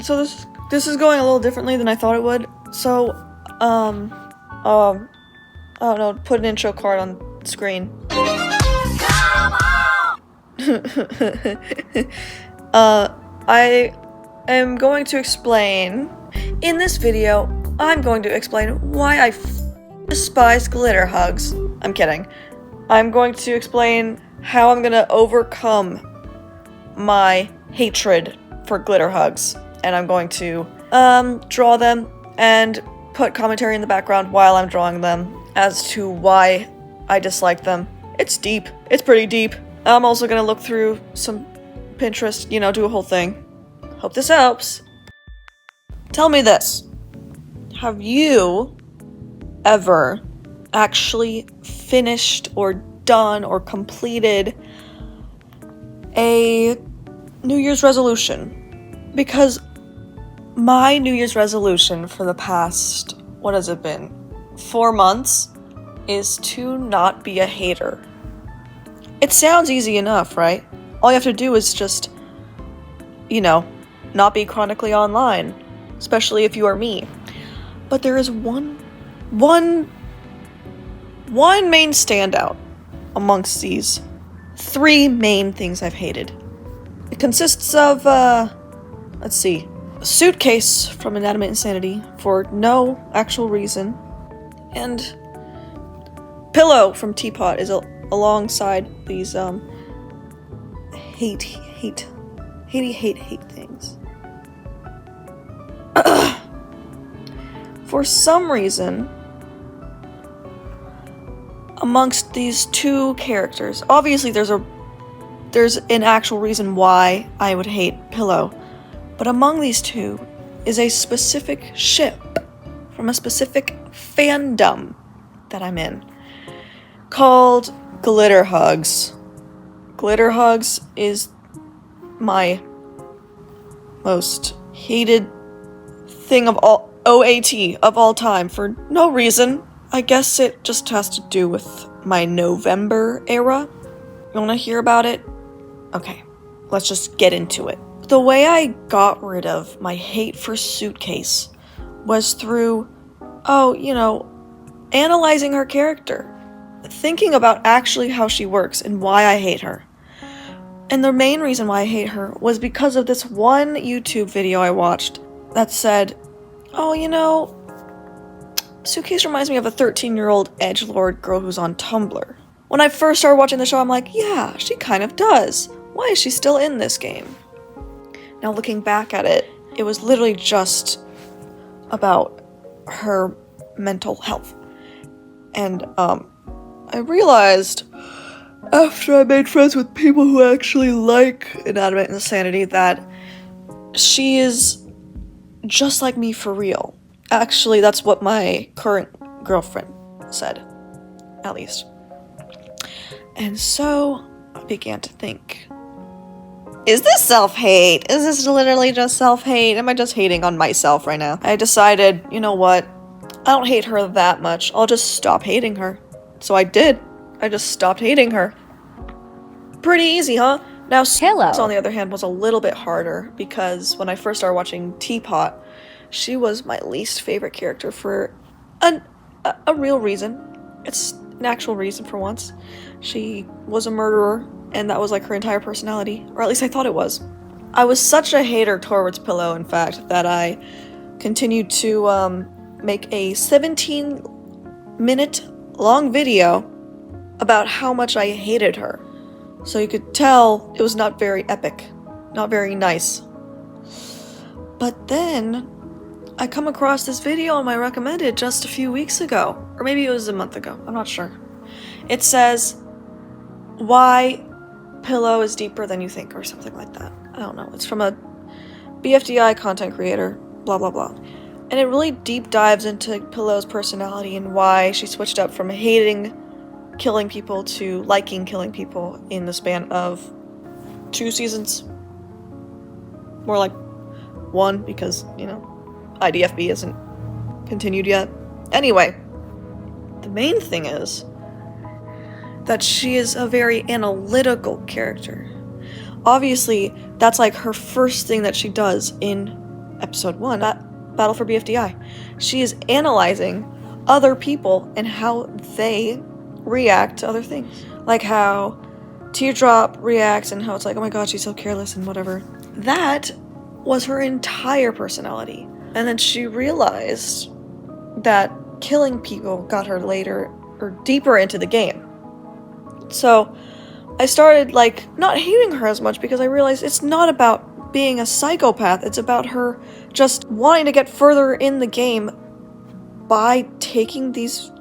So this is going a little differently than I thought it would. So, I don't know, put an intro card on screen. I am going to explain, in this video, I'm going to explain why I despise GlitterHugs. I'm kidding. I'm going to explain how I'm gonna overcome my hatred for GlitterHugs, and I'm going to draw them and put commentary in the background while I'm drawing them as to why I dislike them. It's deep. It's pretty deep. I'm also gonna look through some Pinterest, do a whole thing. Hope this helps. Tell me this. Have you ever actually finished or done or completed a New Year's resolution? Because my New Year's resolution for the past, what has it been, 4 months, is to not be a hater. It sounds easy enough, right? All you have to do is just, not be chronically online, especially if you are me. But there is one main standout amongst these 3 main things I've hated. It consists of, let's see, a suitcase from Inanimate Insanity for no actual reason, and pillow from Teapot is alongside these, hate things. For some reason, amongst these 2 characters, obviously there's an actual reason why I would hate Pillow, but among these 2 is a specific ship from a specific fandom that I'm in called GlitterHugs. GlitterHugs is my most hated thing of all OAT of all time for no reason. I guess it just has to do with my November era. You wanna hear about it? Okay, let's just get into it. The way I got rid of my hate for Suitcase was through, analyzing her character. Thinking about actually how she works and why I hate her. And the main reason why I hate her was because of this one YouTube video I watched that said, Suitcase reminds me of a 13-year-old edgelord girl who's on Tumblr. When I first started watching the show, I'm like, yeah, she kind of does. Why is she still in this game? Now looking back at it, it was literally just about her mental health. And, I realized after I made friends with people who actually like Inanimate Insanity that she is just like me for real. Actually, that's what my current girlfriend said, at least. And so I began to think, is this self-hate? Is this literally just self-hate? Am I just hating on myself right now? I decided, you know what? I don't hate her that much. I'll just stop hating her. So I did. I just stopped hating her. Pretty easy, huh? Now, Pillow, on the other hand, was a little bit harder because when I first started watching Teapot, she was my least favorite character for a real reason. It's an actual reason for once. She was a murderer, and that was like her entire personality, or at least I thought it was. I was such a hater towards Pillow, in fact, that I continued to make a 17-minute long video about how much I hated her. So you could tell it was not very epic, not very nice. But then I come across this video on my recommended just a few weeks ago, or maybe it was a month ago, I'm not sure. It says, why Pillow is deeper than you think, or something like that. I don't know, it's from a BFDI content creator, blah blah blah. And it really deep dives into Pillow's personality and why she switched up from hating killing people to liking killing people in the span of 2 seasons. More like 1, because, IDFB isn't continued yet. Anyway, the main thing is that she is a very analytical character. Obviously, that's like her first thing that she does in episode 1, Battle for BFDI. She is analyzing other people and how they react to other things. Like how Teardrop reacts and how it's like, oh my god, she's so careless and whatever. That was her entire personality. And then she realized that killing people got her later or deeper into the game. So I started like not hating her as much because I realized it's not about being a psychopath. It's about her just wanting to get further in the game by taking these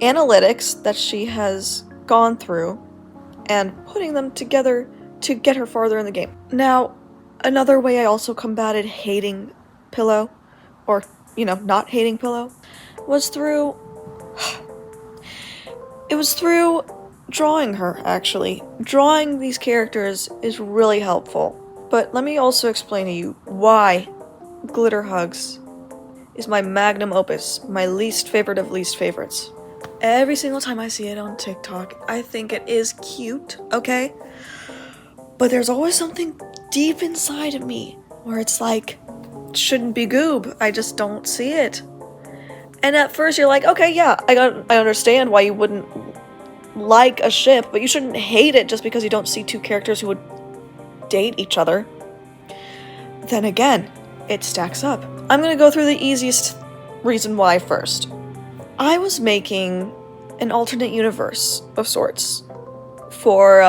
analytics that she has gone through and putting them together to get her farther in the game. Now, another way I also combated hating Pillow, or, not hating Pillow, was through... It was through drawing her, actually. Drawing these characters is really helpful. But let me also explain to you why GlitterHugs is my magnum opus, my least favorite of least favorites. Every single time I see it on TikTok, I think it is cute, okay? But there's always something deep inside of me where it's like, it shouldn't be goob, I just don't see it. And at first you're like, okay, yeah, I understand why you wouldn't like a ship, but you shouldn't hate it just because you don't see two characters who would date each other. Then again, it stacks up. I'm gonna go through the easiest reason why first. I was making an alternate universe of sorts for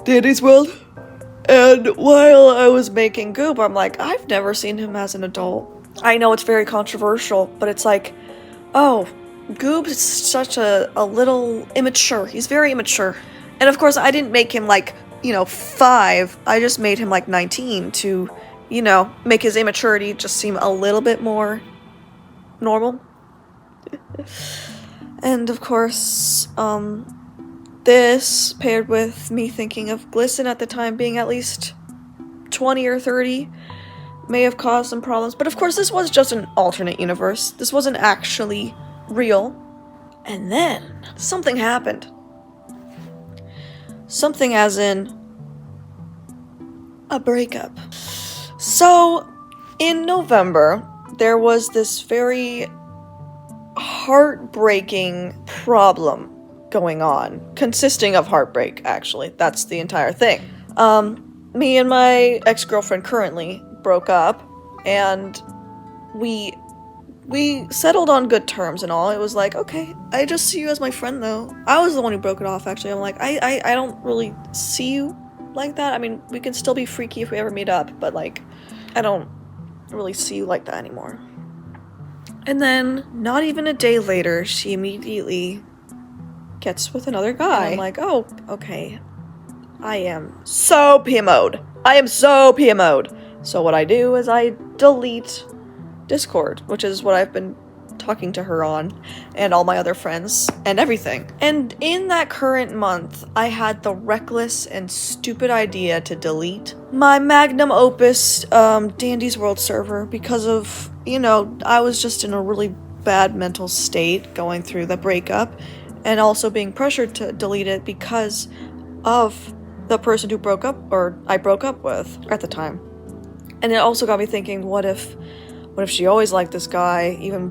Dandy's World, and while I was making Goob, I'm like, I've never seen him as an adult. I know it's very controversial, but it's like, oh, Goob is such a little immature. He's very immature. And of course, I didn't make him like, 5. I just made him like 19 to, make his immaturity just seem a little bit more normal. And of course, this paired with me thinking of Glisten at the time being at least 20 or 30 may have caused some problems. But of course, this was just an alternate universe. This wasn't actually real. And then something happened. Something as in a breakup. So in November, there was this very heartbreaking problem going on, consisting of heartbreak, actually. That's the entire thing. Me and my ex-girlfriend currently broke up, and we settled on good terms and all. It was like, okay, I just see you as my friend, though. I was the one who broke it off, actually. I'm like, I don't really see you like that. I mean, we can still be freaky if we ever meet up, but, like, I don't really see you like that anymore. And then, not even a day later, she immediately gets with another guy. And I'm like, oh, okay. I am so PMO'd. So what I do is I delete Discord, which is what I've been talking to her on, and all my other friends, and everything. And in that current month, I had the reckless and stupid idea to delete my magnum opus Dandy's World server because of, I was just in a really bad mental state going through the breakup, and also being pressured to delete it because of the person who I broke up with at the time. And it also got me thinking, what if she always liked this guy, even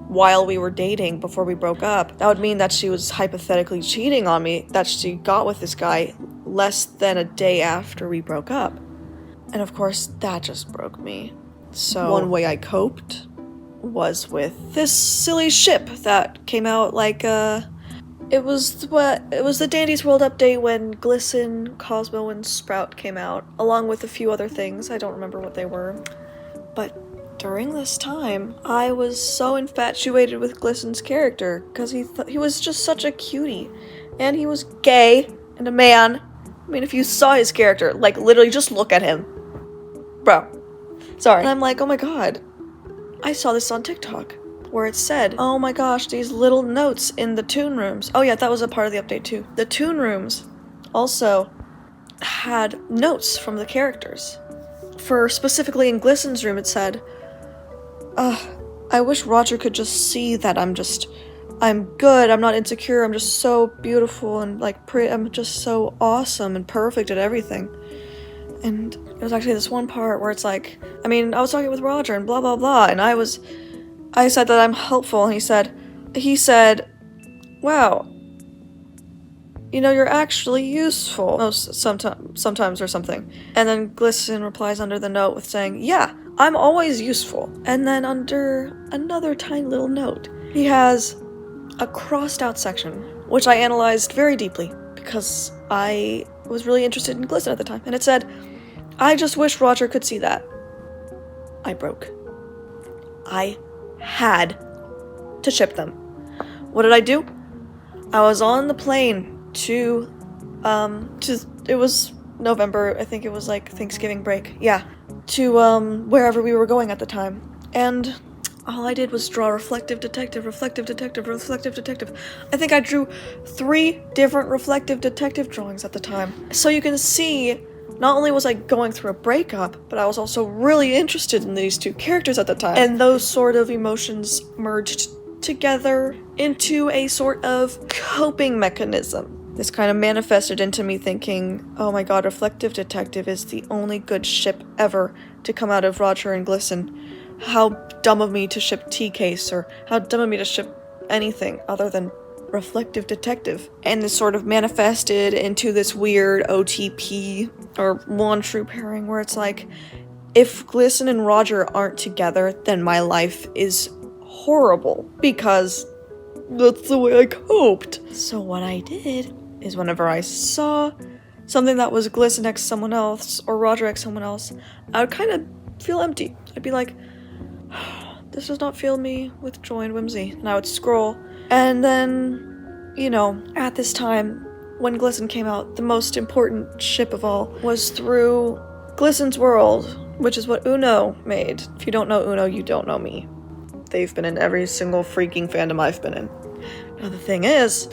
while we were dating, before we broke up? That would mean that she was hypothetically cheating on me, that she got with this guy less than a day after we broke up. And of course, that just broke me. So one way I coped was with this silly ship that came out like, it was the Dandy's World update when Glisten, Cosmo, and Sprout came out, along with a few other things. I don't remember what they were. But during this time, I was so infatuated with Glisten's character, because he was just such a cutie. And he was gay, and a man. I mean, if you saw his character, like, literally just look at him. Bro. Sorry. And I'm like, oh my god. I saw this on TikTok, where it said, oh my gosh, these little notes in the toon rooms. Oh yeah, that was a part of the update too. The toon rooms also had notes from the characters. For specifically in Glisten's room, it said, I wish Roger could just see that I'm good, I'm not insecure, I'm just so beautiful and like I'm just so awesome and perfect at everything. And it was actually this one part where it's like, I was talking with Roger and blah, blah, blah, and I said that I'm helpful, and he said, wow, you're actually useful. Sometimes or something. And then Glisten replies under the note with saying, yeah, I'm always useful. And then under another tiny little note, he has a crossed out section, which I analyzed very deeply because I was really interested in Glisten at the time. And it said, I just wish Roger could see that. I broke. I had to ship them. What did I do? I was on the plane to it was November, I think it was like Thanksgiving break, yeah, to wherever we were going at the time, and all I did was draw reflective detective, reflective detective, reflective detective. I think I drew 3 different reflective detective drawings at the time. So you can see, not only was I going through a breakup, but I was also really interested in these 2 characters at the time, and those sort of emotions merged together into a sort of coping mechanism. This kind of manifested into me thinking, oh my god, Reflective Detective is the only good ship ever to come out of Roger and Glisten. How dumb of me to ship T-Case, or how dumb of me to ship anything other than Reflective Detective. And this sort of manifested into this weird OTP, or one true pairing, where it's like, if Glisten and Roger aren't together, then my life is horrible, because that's the way I coped. So what I did is whenever I saw something that was Glisten next to someone else, or Roger next to someone else, I would kind of feel empty. I'd be like, this does not fill me with joy and whimsy. And I would scroll. And then, at this time, when Glisten came out, the most important ship of all was through Glisten's World, which is what Uno made. If you don't know Uno, you don't know me. They've been in every single freaking fandom I've been in. Now the thing is,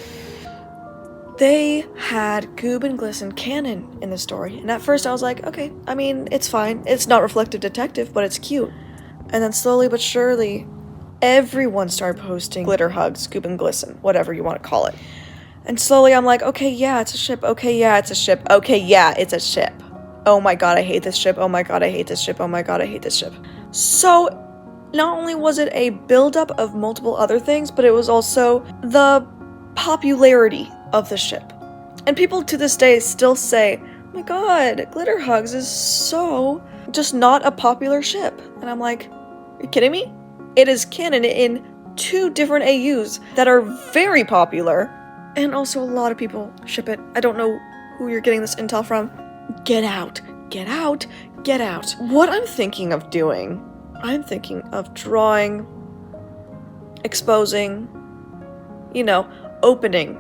they had Goob and Glisten canon in the story, and at first I was like, okay, it's fine. It's not Reflective Detective, but it's cute. And then slowly but surely, everyone started posting GlitterHugs, Goob and Glisten, whatever you want to call it. And slowly I'm like, okay, yeah, it's a ship. Okay, yeah, it's a ship. Okay, yeah, it's a ship. Oh my god, I hate this ship. Oh my god, I hate this ship. Oh my god, I hate this ship. So, not only was it a buildup of multiple other things, but it was also the popularity of the ship. And people to this day still say, oh my god, GlitterHugs is so just not a popular ship. And I'm like, are you kidding me? It is canon in 2 different AUs that are very popular, and also a lot of people ship it. I don't know who you're getting this intel from. Get out, get out, get out. What I'm thinking of doing, I'm thinking of drawing, exposing, opening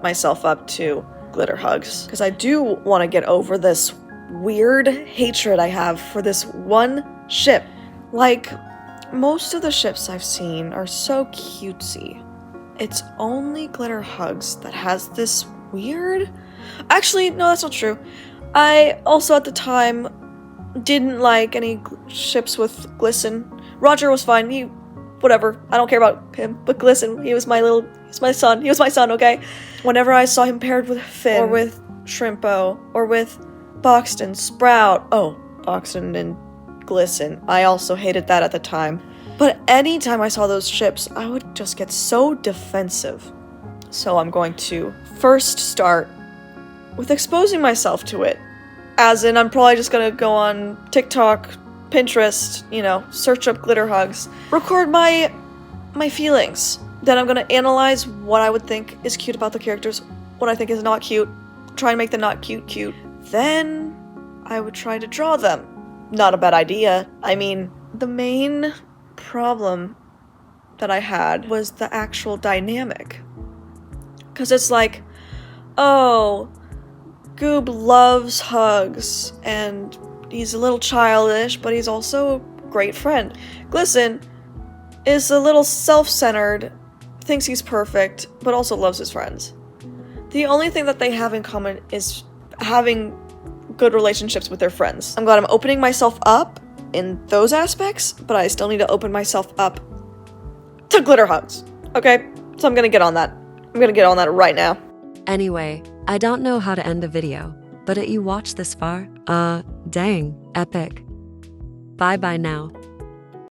myself up to GlitterHugs. Because I do want to get over this weird hatred I have for this one ship. Like, most of the ships I've seen are so cutesy. It's only GlitterHugs that has this weird... Actually, no, that's not true. I also, at the time, didn't like any ships with Glisten. Roger was fine, whatever, I don't care about him, but Glisten, he was my son, okay? Whenever I saw him paired with Finn, or with Shrimpo, or with Boxton, Sprout, Boxton and Glisten, I also hated that at the time. But anytime I saw those ships, I would just get so defensive. So I'm going to first start with exposing myself to it. As in, I'm probably just gonna go on TikTok, Pinterest, search up GlitterHugs, record my feelings. Then I'm gonna analyze what I would think is cute about the characters, what I think is not cute, try and make the not cute cute. Then I would try to draw them. Not a bad idea. The main problem that I had was the actual dynamic. Because it's like, Goob loves hugs, and he's a little childish, but he's also a great friend. Glisten is a little self-centered, thinks he's perfect, but also loves his friends. The only thing that they have in common is having good relationships with their friends. I'm glad I'm opening myself up in those aspects, but I still need to open myself up to GlitterHugs. Okay? So I'm gonna get on that. I'm gonna get on that right now. Anyway, I don't know how to end a video, but if you watched this far, Dang, epic. Bye-bye now.